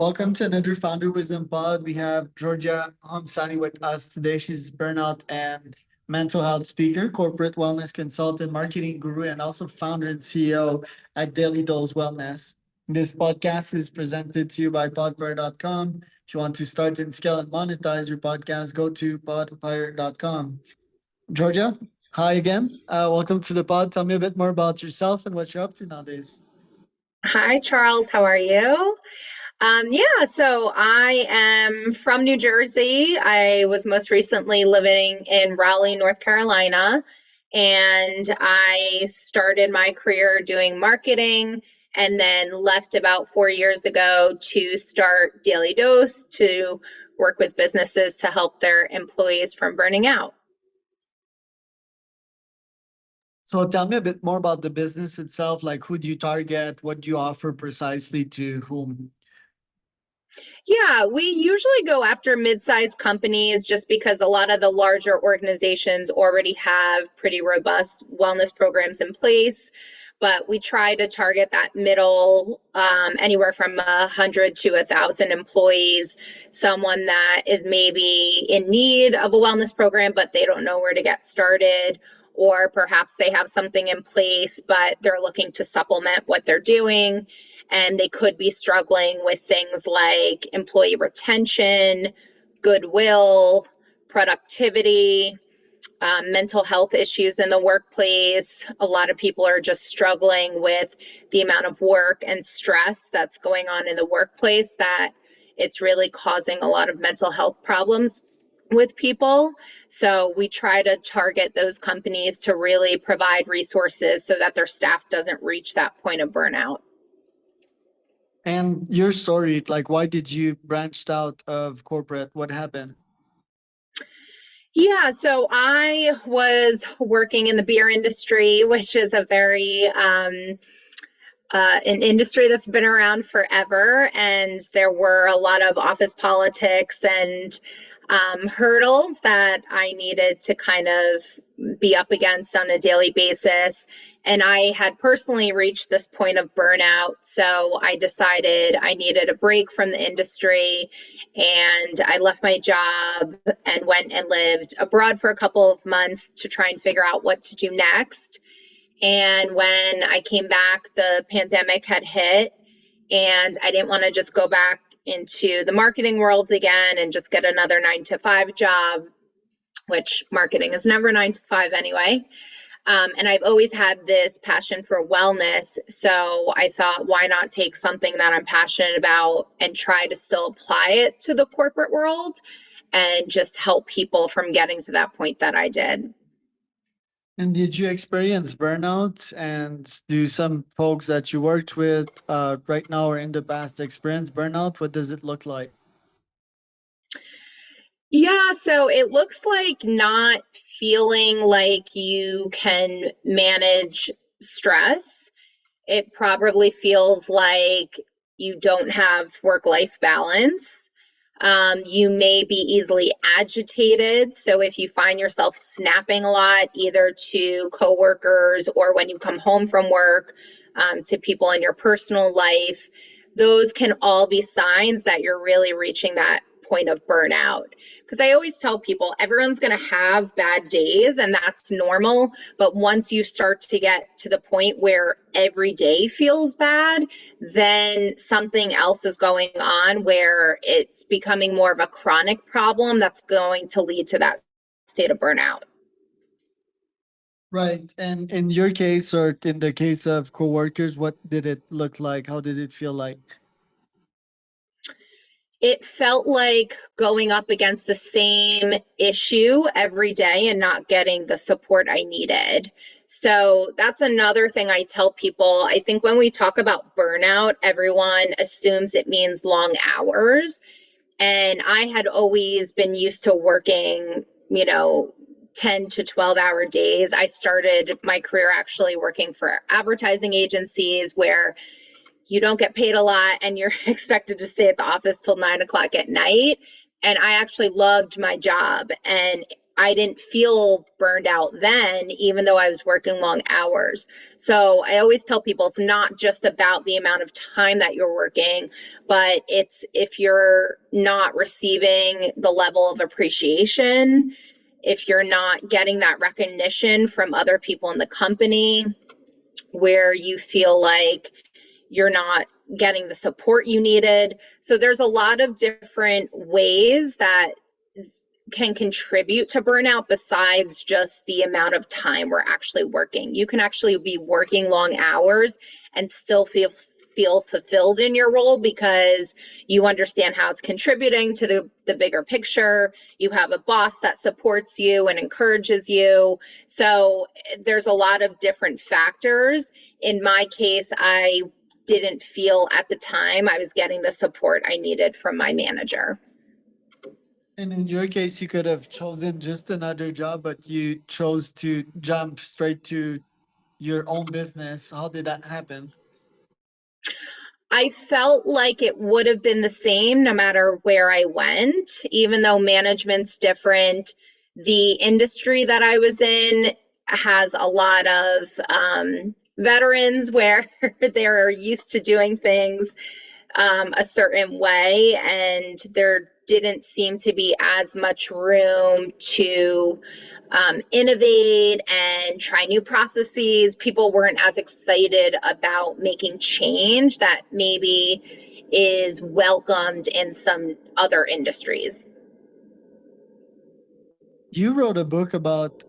Welcome to another Founder Wisdom Pod. We have Georgia Homsany with us today. She's burnout and mental health speaker, corporate wellness consultant, marketing guru, and also founder and CEO at Daily Dose Wellness. This podcast is presented to you by podfire.com. If you want to start and scale and monetize your podcast, go to podfire.com. Georgia, hi again. Welcome to the pod. Tell me a bit more about yourself and what you're up to nowadays. Hi, Charles. How are you? So I am from New Jersey. I was most recently living in Raleigh, North Carolina, and I started my career doing marketing and then left about 4 years ago to start Daily Dose to work with businesses to help their employees from burning out. So tell me a bit more about the business itself. Like, who do you target? What do you offer precisely to whom? Yeah, we usually go after mid-sized companies just because a lot of the larger organizations already have pretty robust wellness programs in place. But we try to target that middle, anywhere from 100 to 1,000 employees, someone that is maybe in need of a wellness program, but they don't know where to get started, or perhaps they have something in place, but they're looking to supplement what they're doing and they could be struggling with things like employee retention, goodwill, productivity, mental health issues in the workplace. A lot of people are just struggling with the amount of work and stress that's going on in the workplace that it's really causing a lot of mental health problems with people. So we try to target those companies to really provide resources so that their staff doesn't reach that point of burnout. And your story, like, why did you branched out of corporate? What happened? Yeah, so I was working in the beer industry, which is a very an industry that's been around forever, and there were a lot of office politics and hurdles that I needed to kind of be up against on a daily basis. And I had personally reached this point of burnout. So I decided I needed a break from the industry. And I left my job and went and lived abroad for a couple of months to try and figure out what to do next. And when I came back, the pandemic had hit, and I didn't want to just go back into the marketing world again and just get another 9 to 5 job, which marketing is never 9 to 5 anyway. And I've always had this passion for wellness. So I thought, why not take something that I'm passionate about and try to still apply it to the corporate world and just help people from getting to that point that I did. And did you experience burnout? And do some folks that you worked with right now or in the past experience burnout? What does it look like? Yeah, so it looks like not feeling like you can manage stress. It probably feels like you don't have work-life balance. You may be easily agitated. So if you find yourself snapping a lot, either to coworkers or when you come home from work, to people in your personal life, those can all be signs that you're really reaching that point of burnout. Because I always tell people everyone's going to have bad days and that's normal. But once you start to get to the point where every day feels bad, then something else is going on where it's becoming more of a chronic problem that's going to lead to that state of burnout. Right. And in your case or in the case of coworkers, what did it look like? How did it feel like? It felt like going up against the same issue every day and not getting the support I needed. So that's another thing I tell people. I think when we talk about burnout, everyone assumes it means long hours. And I had always been used to working, 10 to 12-hour days. I started my career actually working for advertising agencies where you don't get paid a lot and you're expected to stay at the office till 9 o'clock at night. And I actually loved my job. And I didn't feel burned out then, even though I was working long hours. So I always tell people it's not just about the amount of time that you're working, but it's if you're not receiving the level of appreciation, if you're not getting that recognition from other people in the company, where you feel like you're not getting the support you needed. So there's a lot of different ways that can contribute to burnout besides just the amount of time we're actually working. You can actually be working long hours and still feel fulfilled in your role because you understand how it's contributing to the bigger picture. You have a boss that supports you and encourages you. So there's a lot of different factors. In my case, I didn't feel at the time I was getting the support I needed from my manager. And in your case, you could have chosen just another job, but you chose to jump straight to your own business. How did that happen? I felt like it would have been the same no matter where I went, even though management's different. The industry that I was in has a lot of veterans where they're used to doing things a certain way, and there didn't seem to be as much room to innovate and try new processes. People weren't as excited about making change that maybe is welcomed in some other industries. You wrote a book about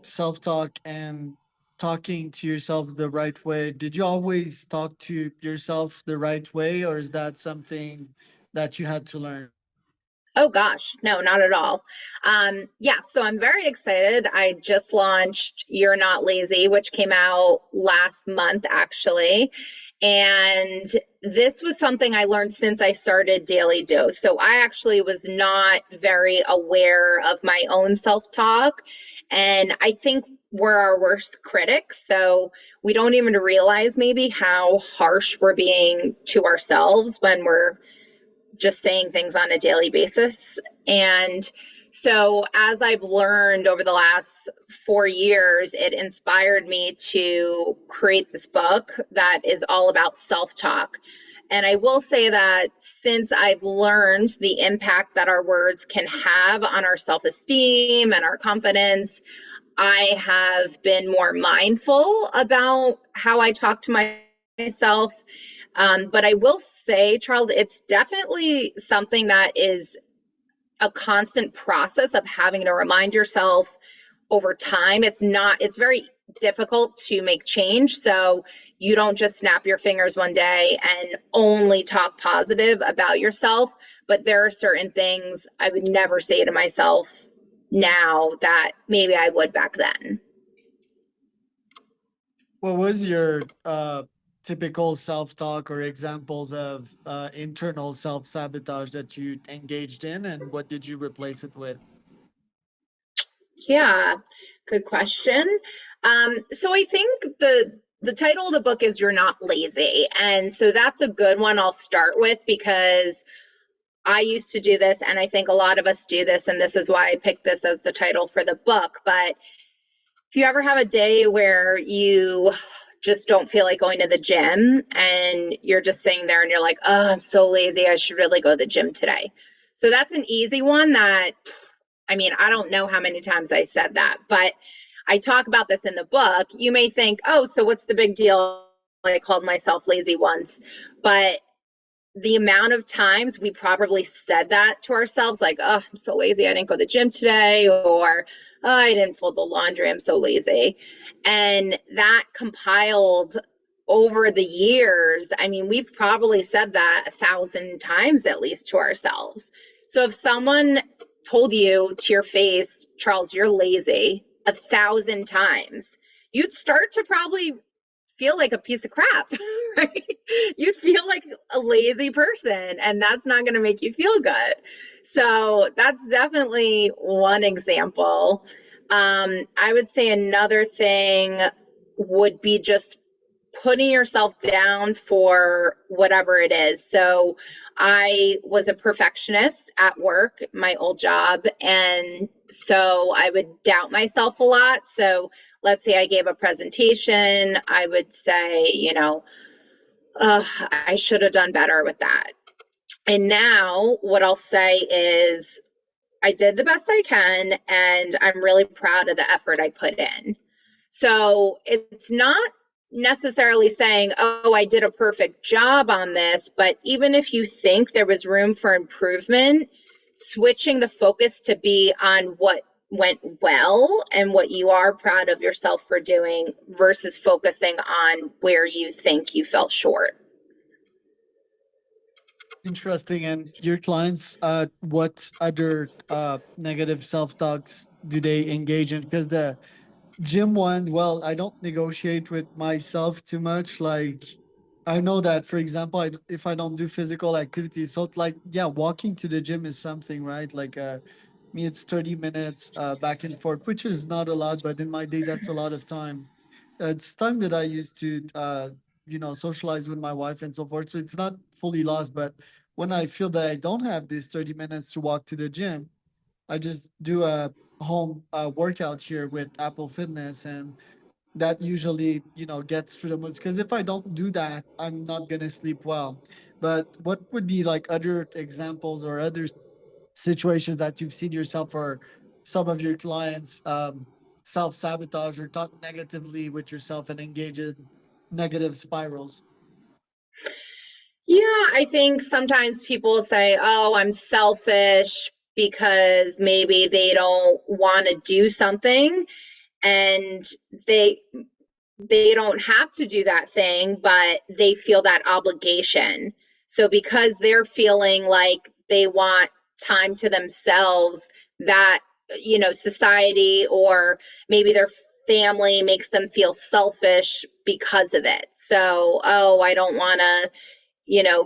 self talk and talking to yourself the right way. Did you always talk to yourself the right way, or is that something that you had to learn? Oh gosh, no, not at all. Yeah, so I'm very excited. I just launched You're Not Lazy, which came out last month, actually. And this was something I learned since I started Daily Dose. So I actually was not very aware of my own self talk. And I think we're our worst critics. So we don't even realize maybe how harsh we're being to ourselves when we're just saying things on a daily basis. And so, as I've learned over the last 4 years, it inspired me to create this book that is all about self talk. And I will say that since I've learned the impact that our words can have on our self esteem and our confidence, I have been more mindful about how I talk to myself. But I will say, Charles, it's definitely something that is a constant process of having to remind yourself over time. It's very difficult to make change. So you don't just snap your fingers one day and only talk positive about yourself. But there are certain things I would never say to myself now that maybe I would back then. What was your typical self talk or examples of internal self sabotage that you engaged in, and what did you replace it with? Yeah, good question. So I think the title of the book is You're Not Lazy. And so that's a good one I'll start with because I used to do this, and I think a lot of us do this, and this is why I picked this as the title for the book. But if you ever have a day where you just don't feel like going to the gym and you're just sitting there and you're like, oh, I'm so lazy, I should really go to the gym today. So that's an easy one that, I mean, I don't know how many times I said that, but I talk about this in the book. You may think, oh, so what's the big deal? I called myself lazy once, but the amount of times we probably said that to ourselves, like, oh, I'm so lazy, I didn't go to the gym today, or oh, I didn't fold the laundry, I'm so lazy. And that compiled over the years, I mean, we've probably said that 1,000 times at least to ourselves. So if someone told you to your face, Charles, you're lazy 1,000 times, you'd start to probably feel like a piece of crap, right? You'd feel like a lazy person, and that's not going to make you feel good. So that's definitely one example. I would say another thing would be just putting yourself down for whatever it is. So I was a perfectionist at work, my old job. And so I would doubt myself a lot. So let's say I gave a presentation, I would say, I should have done better with that. And now what I'll say is, I did the best I can, and I'm really proud of the effort I put in. So it's not necessarily saying, oh, I did a perfect job on this, but even if you think there was room for improvement, switching the focus to be on what went well and what you are proud of yourself for doing versus focusing on where you think you fell short. Interesting. And your clients, what other negative self-talks do they engage in? Because the gym one, well, I don't negotiate with myself too much. Like, I know that, for example, if I don't do physical activity, so it's like, yeah, walking to the gym is something, right? Like, me, it's 30 minutes back and forth, which is not a lot, but in my day, that's a lot of time. It's time that I used to, socialize with my wife and so forth. So it's not fully lost, but when I feel that I don't have these 30 minutes to walk to the gym, I just do a home workout here with Apple Fitness, and that usually gets through the moods. Because if I don't do that, I'm not gonna sleep well. But what would be like other examples or other situations that you've seen yourself or some of your clients self-sabotage or talk negatively with yourself and engage in negative spirals? Yeah, I think sometimes people say, oh, I'm selfish because maybe they don't want to do something and they they don't have to do that thing, but they feel that obligation. So because they're feeling like they want time to themselves, that, society or maybe their family makes them feel selfish because of it. So, oh, I don't want to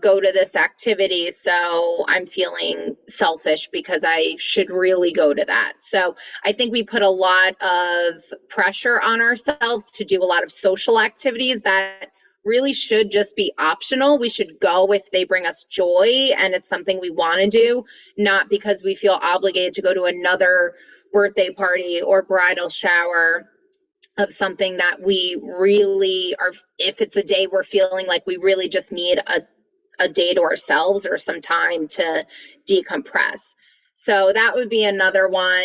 go to this activity. So I'm feeling selfish because I should really go to that. So I think we put a lot of pressure on ourselves to do a lot of social activities that really should just be optional. We should go if they bring us joy and it's something we want to do, not because we feel obligated to go to another birthday party or bridal shower of something that we really are. If it's a day we're feeling like we really just need a day to ourselves or some time to decompress. So that would be another one.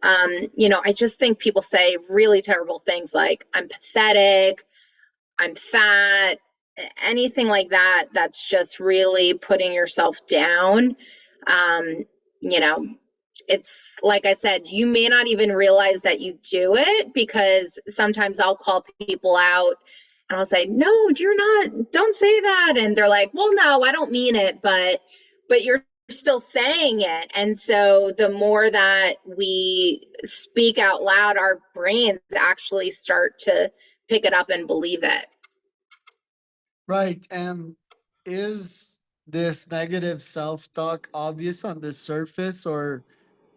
I just think people say really terrible things like, I'm pathetic, I'm fat, anything like that. That's just really putting yourself down. Um, you know, it's like I said, you may not even realize that you do it because sometimes I'll call people out and I'll say, "No, you're not. Don't say that." And they're like, "Well, no, I don't mean it, but you're still saying it." And so the more that we speak out loud, our brains actually start to pick it up and believe it. Right. And is this negative self-talk obvious on the surface, or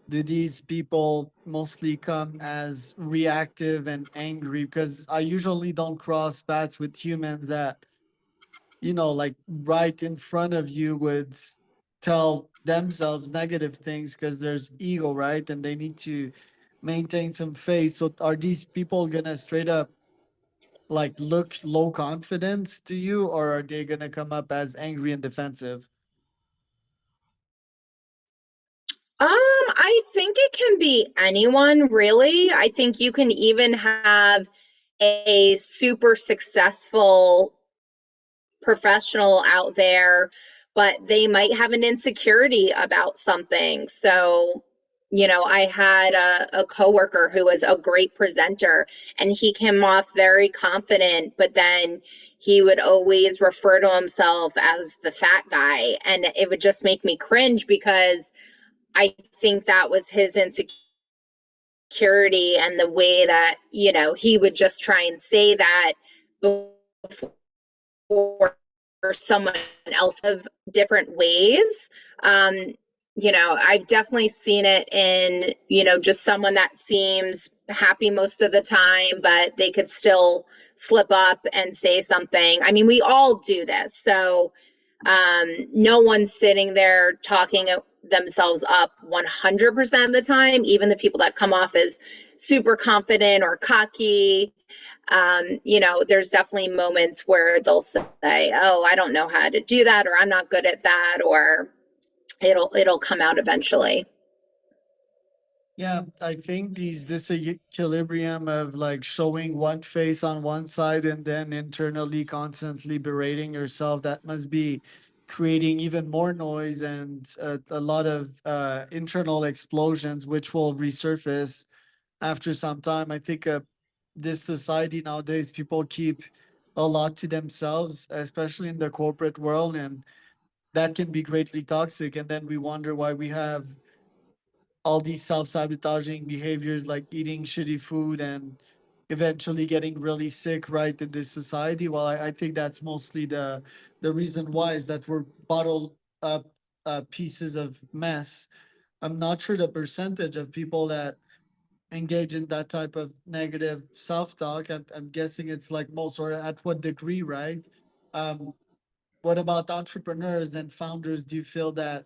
do these people mostly come as reactive and angry? Because I usually don't cross paths with humans that, like right in front of you would tell themselves negative things because there's ego, right? And they need to maintain some face. So are these people gonna straight up like look low confidence to you, or are they gonna come up as angry and defensive? I think it can be anyone, really. I think you can even have a super successful professional out there, but they might have an insecurity about something. So, I had a coworker who was a great presenter and he came off very confident, but then he would always refer to himself as the fat guy. And it would just make me cringe because I think that was his insecurity and the way that, he would just try and say that before someone else of different ways. I've definitely seen it in, just someone that seems happy most of the time, but they could still slip up and say something. I mean, we all do this. So no one's sitting there talking themselves up 100% of the time, even the people that come off as super confident or cocky. There's definitely moments where they'll say, "Oh, I don't know how to do that," or "I'm not good at that," or it'll come out eventually. Yeah, I think this equilibrium of like showing one face on one side and then internally constantly berating yourself, that must be creating even more noise and a lot of internal explosions, which will resurface after some time. I think this society nowadays, people keep a lot to themselves, especially in the corporate world, and that can be greatly toxic. And then we wonder why we have all these self-sabotaging behaviors like eating shitty food and eventually getting really sick right in this society. Well, I think that's mostly the reason why is that we're bottled up pieces of mess. I'm not sure the percentage of people that engage in that type of negative self-talk. I'm guessing it's like most, or at what degree, right? um what about entrepreneurs and founders? Do you feel that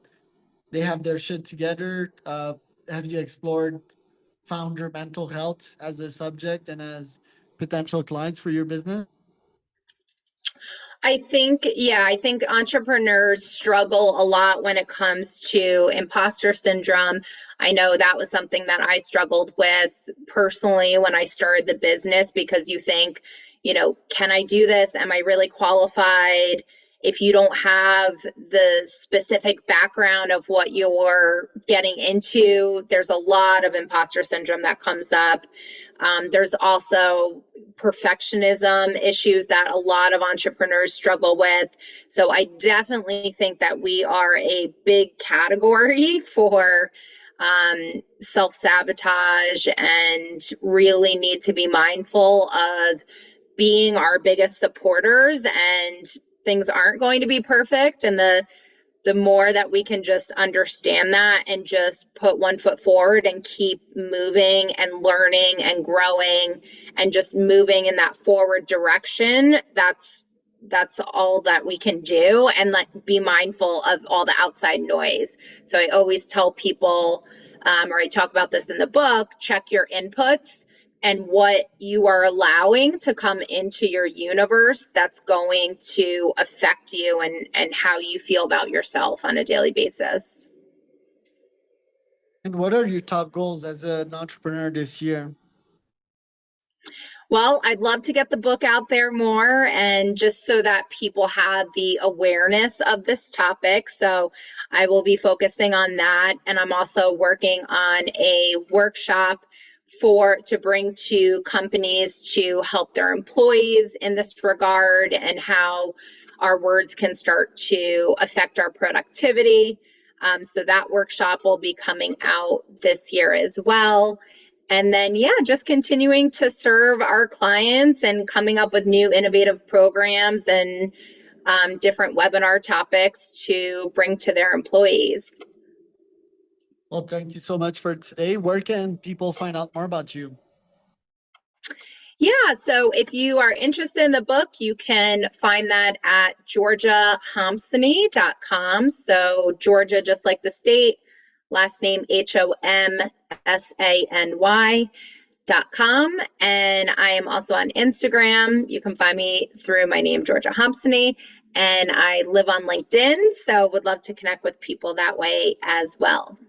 they have their shit together? Have you explored founder mental health as a subject and as potential clients for your business? I think entrepreneurs struggle a lot when it comes to imposter syndrome. I know that was something that I struggled with personally when I started the business, because you think, can I do this? Am I really qualified? If you don't have the specific background of what you're getting into, there's a lot of imposter syndrome that comes up. There's also perfectionism issues that a lot of entrepreneurs struggle with. So I definitely think that we are a big category for self sabotage, and really need to be mindful of being our biggest supporters. And things aren't going to be perfect. And the more that we can just understand that and just put one foot forward and keep moving and learning and growing and just moving in that forward direction, that's all that we can do. And like, be mindful of all the outside noise. So I always tell people, or I talk about this in the book, check your inputs and what you are allowing to come into your universe that's going to affect you and how you feel about yourself on a daily basis. And what are your top goals as an entrepreneur this year? Well, I'd love to get the book out there more, and just so that people have the awareness of this topic. So I will be focusing on that. And I'm also working on a workshop to bring to companies to help their employees in this regard, and how our words can start to affect our productivity. So that workshop will be coming out this year as well. And then, yeah, just continuing to serve our clients and coming up with new innovative programs and different webinar topics to bring to their employees. Well, thank you so much for today. Where can people find out more about you? Yeah, so if you are interested in the book, you can find that at georgiahomsany.com. So Georgia, just like the state, last name HOMSANY.com. And I am also on Instagram. You can find me through my name, Georgia Homsany. And I live on LinkedIn, so would love to connect with people that way as well.